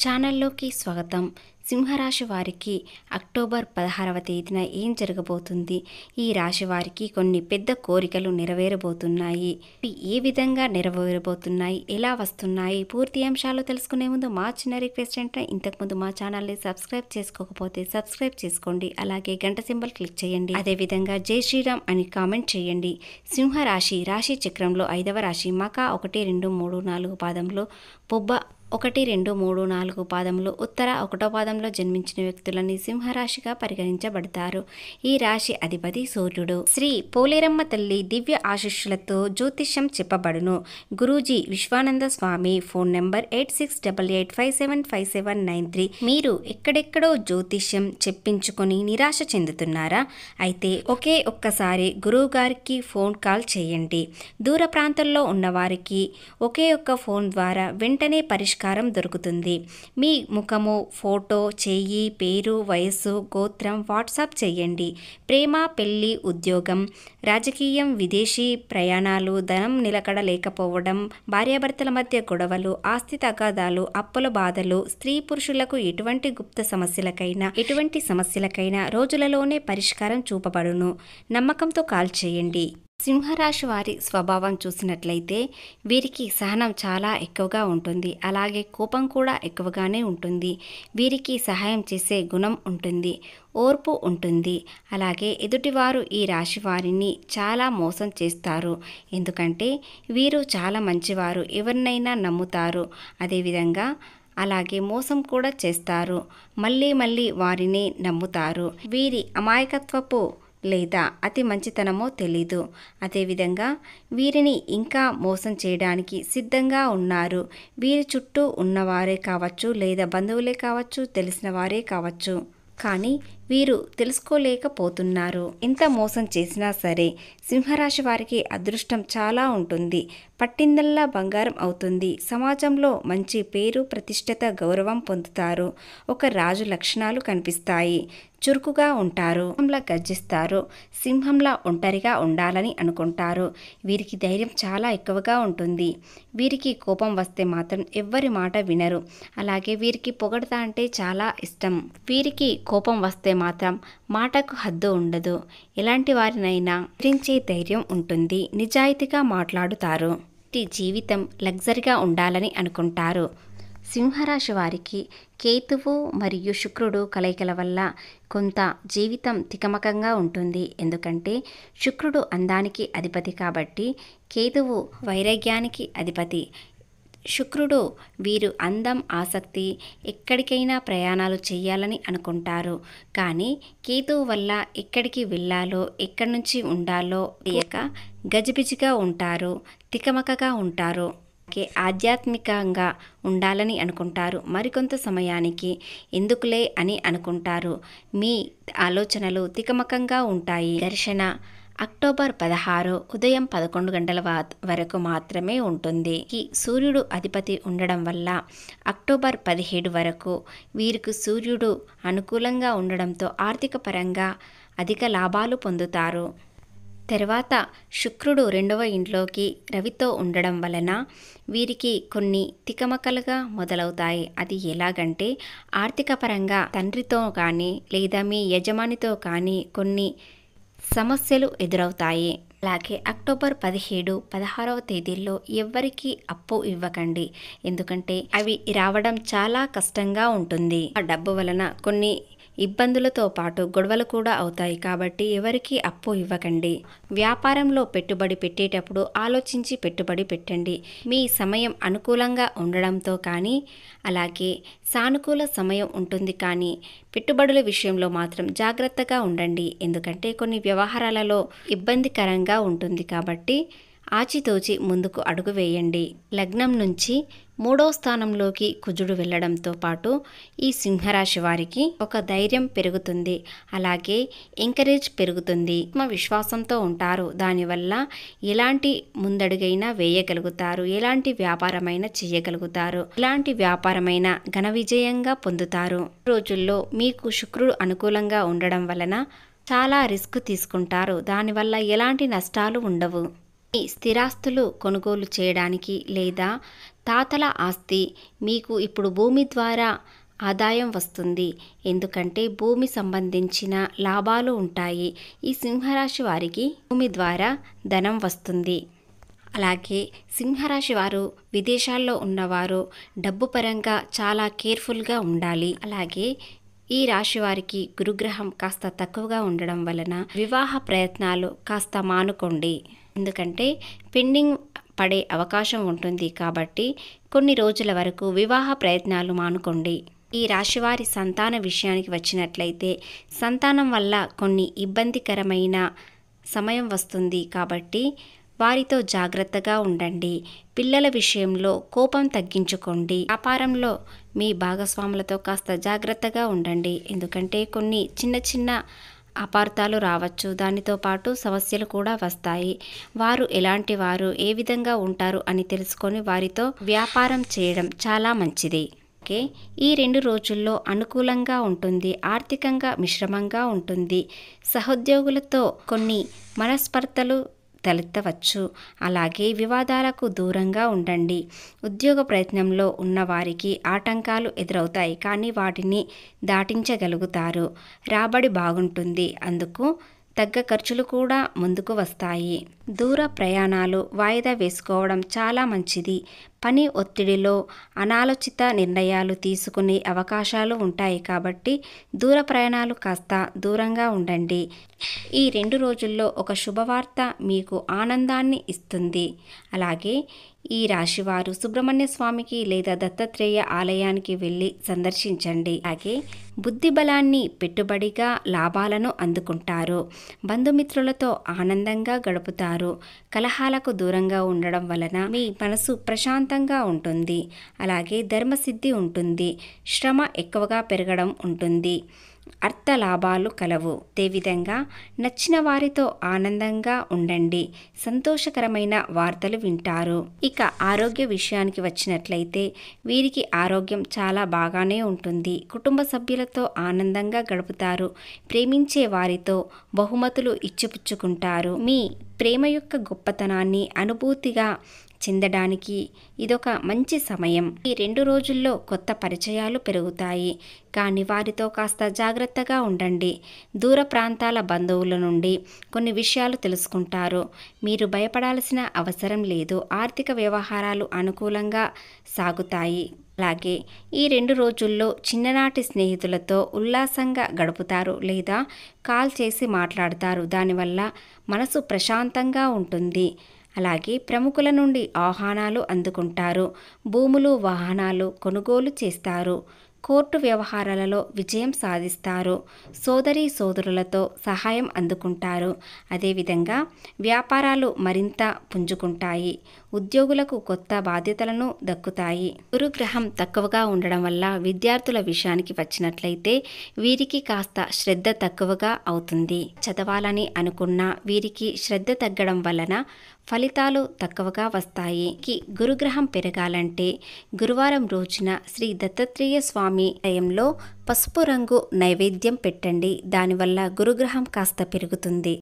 ఛానల్లోకి స్వాగతం. సింహరాశి వారికి అక్టోబర్ 16వ తేదీన ఏం జరగబోతుంది? ఈ రాశి వారికి కొన్ని పెద్ద కోరికలు నెరవేరబోతున్నాయి. ఇవి ఏ విధంగా నెరవేరబోతున్నాయి, ఎలా వస్తున్నాయి, పూర్తి అంశాలు తెలుసుకునే ముందు మా చిన్న రిక్వెస్ట్ ఏంటంటే ఇంతకుముందు మా ఛానల్ని సబ్స్క్రైబ్ చేసుకోకపోతే సబ్స్క్రైబ్ చేసుకోండి. అలాగే గంట సింబల్ క్లిక్ చేయండి. అదేవిధంగా జై శ్రీరామ్ అని కామెంట్ చేయండి. సింహరాశి రాశి చక్రంలో 5వ రాశి. మక 1, 2, 3, 4 పాదంలో, పుబ్బ 1, 2, 3, 4 పాదములు, ఉత్తర 1వ పాదంలో జన్మించిన వ్యక్తులని సింహరాశిగా పరిగణించబడతారు. ఈ రాశి అధిపతి సూర్యుడు. శ్రీ పోలేరమ్మ తల్లి దివ్య ఆశీస్సులతో జ్యోతిష్యం చెప్పబడును. గురూజీ విశ్వానంద స్వామి. Phone number 8688575793. మీరు ఎక్కడెక్కడో జ్యోతిష్యం చెప్పించుకొని నిరాశ చెందుతున్నారా? అయితే ఒకే ఒక్కసారి గురువు గారికి ఫోన్ కాల్ చేయండి. దూర ప్రాంతంలో ఉన్నవారికి ఒకే ఒక్క ఫోన్ ద్వారా వెంటనే పరిష్కారం దొరుకుతుంది. మీ ముఖము, ఫోటో, చెయ్యి, పేరు, వయస్సు, గోత్రం వాట్సాప్ చేయండి. ప్రేమ, పెళ్లి, ఉద్యోగం, రాజకీయం, విదేశీ ప్రయాణాలు, ధనం నిలకడ లేకపోవడం, భార్యాభర్తల మధ్య గొడవలు, ఆస్తి తగాదాలు, అప్పుల బాధలు, స్త్రీ పురుషులకు ఎటువంటి గుప్త సమస్యలకైనా రోజులలోనే పరిష్కారం చూపబడును. నమ్మకంతో కాల్ చేయండి. సింహరాశి వారి స్వభావం చూసినట్లయితే వీరికి సహనం చాలా ఎక్కువగా ఉంటుంది. అలాగే కోపం కూడా ఎక్కువగానే ఉంటుంది. వీరికి సహాయం చేసే గుణం ఉంటుంది, ఓర్పు ఉంటుంది. అలాగే ఎదుటివారు ఈ రాశి వారిని చాలా మోసం చేస్తారు. ఎందుకంటే వీరు చాలా మంచివారు, ఎవరినైనా నమ్ముతారు. అదేవిధంగా అలాగే మోసం కూడా చేస్తారు. మళ్ళీ వారిని నమ్ముతారు. వీరి అమాయకత్వపు లేదా అతి మంచితనమో తెలీదు. అదేవిధంగా వీరిని ఇంకా మోసం చేయడానికి సిద్ధంగా ఉన్నారు. వీరి చుట్టూ ఉన్నవారే కావచ్చు, లేదా బంధువులే కావచ్చు, తెలిసిన వారే కావచ్చు. కానీ వీరు తెలుసుకోలేకపోతున్నారు. ఎంత మోసం చేసినా సరే సింహరాశి వారికి అదృష్టం చాలా ఉంటుంది. పట్టిందల్లా బంగారం అవుతుంది. సమాజంలో మంచి పేరు, ప్రతిష్టత, గౌరవం పొందుతారు. ఒక రాజు లక్షణాలు కనిపిస్తాయి. చురుకుగా ఉంటారు, సింహంలా గర్జిస్తారు, సింహంలా ఒంటరిగా ఉండాలని అనుకుంటారు. వీరికి ధైర్యం చాలా ఎక్కువగా ఉంటుంది. వీరికి కోపం వస్తే మాత్రం ఎవ్వరి మాట వినరు. అలాగే వీరికి పొగడత అంటే చాలా ఇష్టం. వీరికి కోపం వస్తే మాత్రం మాటకు హద్దు ఉండదు. ఎలాంటి వారినైనా ఎదిరించే ధైర్యం ఉంటుంది. నిజాయితీగా మాట్లాడుతారు. జీవితం లగ్జరీగా ఉండాలని అనుకుంటారు. సింహరాశి వారికి కేతువు మరియు శుక్రుడు కలయికల వల్ల కొంత జీవితం తికమకంగా ఉంటుంది. ఎందుకంటే శుక్రుడు అందానికి అధిపతి కాబట్టి, కేతువు వైరాగ్యానికి అధిపతి. శుక్రుడు వీరు అందం, ఆసక్తి, ఎక్కడికైనా ప్రయాణాలు చేయాలని అనుకుంటారు. కానీ కేతువు వల్ల ఎక్కడికి వెళ్ళాలో, ఎక్కడి నుంచి ఉండాలో తెలియక గజిబిజిగా ఉంటారు, తికమకగా ఉంటారు. ఆధ్యాత్మికంగా ఉండాలని అనుకుంటారు. మరికొంత సమయానికి ఎందుకులే అని అనుకుంటారు. మీ ఆలోచనలు తికమకంగా ఉంటాయి. దర్శన అక్టోబర్ 16 ఉదయం 11 గంటల వరకు మాత్రమే ఉంటుంది. ఈ సూర్యుడు అధిపతి ఉండడం వల్ల అక్టోబర్ 17 వరకు వీరికి సూర్యుడు అనుకూలంగా ఉండడంతో ఆర్థిక పరంగా అధిక లాభాలు పొందుతారు. తర్వాత శుక్రుడు 2వ ఇంట్లోకి రవితో ఉండడం వలన వీరికి కొన్ని తికమకలుగా మొదలవుతాయి. అది ఎలాగంటే ఆర్థిక పరంగా తండ్రితో కానీ లేదా మీ యజమానితో కానీ కొన్ని సమస్యలు ఎదురవుతాయి. అలాగే అక్టోబర్ 17, 16వ తేదీల్లో ఎవ్వరికీ అప్పు ఇవ్వకండి. ఎందుకంటే అవి రావడం చాలా కష్టంగా ఉంటుంది. ఆ డబ్బు వలన కొన్ని ఇబ్బందులతో పాటు గొడవలు కూడా అవుతాయి. కాబట్టి ఎవరికి అప్పు ఇవ్వకండి. వ్యాపారంలో పెట్టుబడి పెట్టేటప్పుడు ఆలోచించి పెట్టుబడి పెట్టండి. మీ సమయం అనుకూలంగా ఉండడంతో కానీ, అలాగే సానుకూల సమయం ఉంటుంది. కానీ పెట్టుబడుల విషయంలో మాత్రం జాగ్రత్తగా ఉండండి. ఎందుకంటే కొన్ని వ్యవహారాలలో ఇబ్బందికరంగా ఉంటుంది. కాబట్టి ఆచితూచి ముందుకు అడుగు వేయండి. లగ్నం నుంచి 3వ స్థానంలోకి కుజుడు వెళ్ళడంతో పాటు ఈ సింహరాశి వారికి ఒక ధైర్యం పెరుగుతుంది. అలాగే ఎంకరేజ్ పెరుగుతుంది. విశ్వాసంతో ఉంటారు. దానివల్ల ఎలాంటి ముందడుగైనా వేయగలుగుతారు. ఎలాంటి వ్యాపారమైనా చేయగలుగుతారు. ఎలాంటి వ్యాపారమైనా ఘన విజయంగా పొందుతారు. రోజుల్లో మీకు శుక్రుడు అనుకూలంగా ఉండడం వలన చాలా రిస్క్ తీసుకుంటారు. దానివల్ల ఎలాంటి నష్టాలు ఉండవు. మీ స్థిరాస్తులు కొనుగోలు చేయడానికి లేదా తాతల ఆస్తి మీకు ఇప్పుడు భూమి ద్వారా ఆదాయం వస్తుంది. ఎందుకంటే భూమి సంబంధించిన లాభాలు ఉంటాయి. ఈ సింహరాశి వారికి భూమి ద్వారా ధనం వస్తుంది. అలాగే సింహరాశి వారు విదేశాల్లో ఉన్నవారు డబ్బు పరంగా చాలా కేర్ఫుల్గా ఉండాలి. అలాగే ఈ రాశి వారికి గురుగ్రహం కాస్త తక్కువగా ఉండడం వలన వివాహ ప్రయత్నాలు కాస్త మానుకోండి. ఎందుకంటే పెండింగ్ పడే అవకాశం ఉంటుంది కాబట్టి కొన్ని రోజుల వరకు వివాహ ప్రయత్నాలు మానుకోండి. ఈ రాశివారి సంతాన విషయానికి వచ్చినట్లయితే సంతానం వల్ల కొన్ని ఇబ్బందికరమైన సమయం వస్తుంది కాబట్టి వారితో జాగ్రత్తగా ఉండండి. పిల్లల విషయంలో కోపం తగ్గించుకోండి. వ్యాపారంలో మీ భాగస్వాములతో కాస్త జాగ్రత్తగా ఉండండి. ఎందుకంటే కొన్ని చిన్న చిన్న అపార్థాలు రావచ్చు. దానితో పాటు సమస్యలు కూడా వస్తాయి. వారు ఎలాంటి వారు, ఏ విధంగా ఉంటారు అని తెలుసుకొని వారితో వ్యాపారం చేయడం చాలా మంచిది. ఓకే, ఈ 2 రోజుల్లో అనుకూలంగా ఉంటుంది. ఆర్థికంగా మిశ్రమంగా ఉంటుంది. సహోద్యోగులతో కొన్ని మనస్పర్ధలు తలెత్తవచ్చు. అలాగే వివాదాలకు దూరంగా ఉండండి. ఉద్యోగ ప్రయత్నంలో ఉన్నవారికి ఆటంకాలు ఎదురవుతాయి, కానీ వాటిని దాటించగలుగుతారు. రాబడి బాగుంటుంది. అందుకు తగ్గ ఖర్చులు కూడా ముందుకు వస్తాయి. దూర ప్రయాణాలు వాయిదా వేసుకోవడం చాలా మంచిది. పని ఒత్తిడిలో అనాలోచిత నిర్ణయాలు తీసుకునే అవకాశాలు ఉంటాయి కాబట్టి దూర ప్రయాణాలు కాస్త దూరంగా ఉండండి. ఈ 2 రోజుల్లో ఒక శుభవార్త మీకు ఆనందాన్ని ఇస్తుంది. అలాగే ఈ రాశివారు సుబ్రహ్మణ్య స్వామికి లేదా దత్తాత్రేయ ఆలయానికి వెళ్ళి సందర్శించండి. అలాగే బుద్ధి బలాన్ని పెట్టుబడిగా లాభాలను అందుకుంటారు. బంధుమిత్రులతో ఆనందంగా గడుపుతారు. కలహాలకు దూరంగా ఉండడం వలన మీ మనసు ప్రశాంతంగా ఉంటుంది. అలాగే ధర్మసిద్ధి ఉంటుంది. శ్రమ ఎక్కువగా పెరగడం ఉంటుంది. అర్థ లాభాలు కలవు. అదేవిధంగా నచ్చిన వారితో ఆనందంగా ఉండండి. సంతోషకరమైన వార్తలు వింటారు. ఇక ఆరోగ్య విషయానికి వచ్చినట్లయితే వీరికి ఆరోగ్యం చాలా బాగానే ఉంటుంది. కుటుంబ సభ్యులతో ఆనందంగా గడుపుతారు. ప్రేమించే వారితో బహుమతులు ఇచ్చిపుచ్చుకుంటారు. మీ ప్రేమ యొక్క గొప్పతనాన్ని అనుభూతిగా చెందడానికి ఇదొక మంచి సమయం. ఈ 2 రోజుల్లో కొత్త పరిచయాలు పెరుగుతాయి, కానీ వారితో కాస్త జాగ్రత్తగా ఉండండి. దూర ప్రాంతాల బంధువుల నుండి కొన్ని విషయాలు తెలుసుకుంటారు. మీరు భయపడాల్సిన అవసరం లేదు. ఆర్థిక వ్యవహారాలు అనుకూలంగా సాగుతాయి. అలాగే ఈ 2 రోజుల్లో చిన్ననాటి స్నేహితులతో ఉల్లాసంగా గడుపుతారు లేదా కాల్ చేసి మాట్లాడతారు. దానివల్ల మనసు ప్రశాంతంగా ఉంటుంది. అలాగే ప్రముఖుల నుండి ఆహ్వానాలు అందుకుంటారు. భూములు, వాహనాలు కొనుగోలు చేస్తారు. కోర్టు వ్యవహారాలలో విజయం సాధిస్తారు. సోదరీ సోదరులతో సహాయం అందుకుంటారు. అదేవిధంగా వ్యాపారాలు మరింత పుంజుకుంటాయి. ఉద్యోగులకు కొత్త బాధ్యతలను దక్కుతాయి. గురుగ్రహం తక్కువగా ఉండడం వల్ల విద్యార్థుల విషయానికి వచ్చినట్లయితే వీరికి కాస్త శ్రద్ధ తక్కువగా అవుతుంది. చదవాలని అనుకున్న వీరికి శ్రద్ధ తగ్గడం వలన ఫలితాలు తక్కువగా వస్తాయి. గురుగ్రహం పెరగాలంటే గురువారం రోజున శ్రీ దత్తాత్రేయ స్వామి ఆలయంలో పసుపు రంగు నైవేద్యం పెట్టండి. దానివల్ల గురుగ్రహం కాస్త పెరుగుతుంది.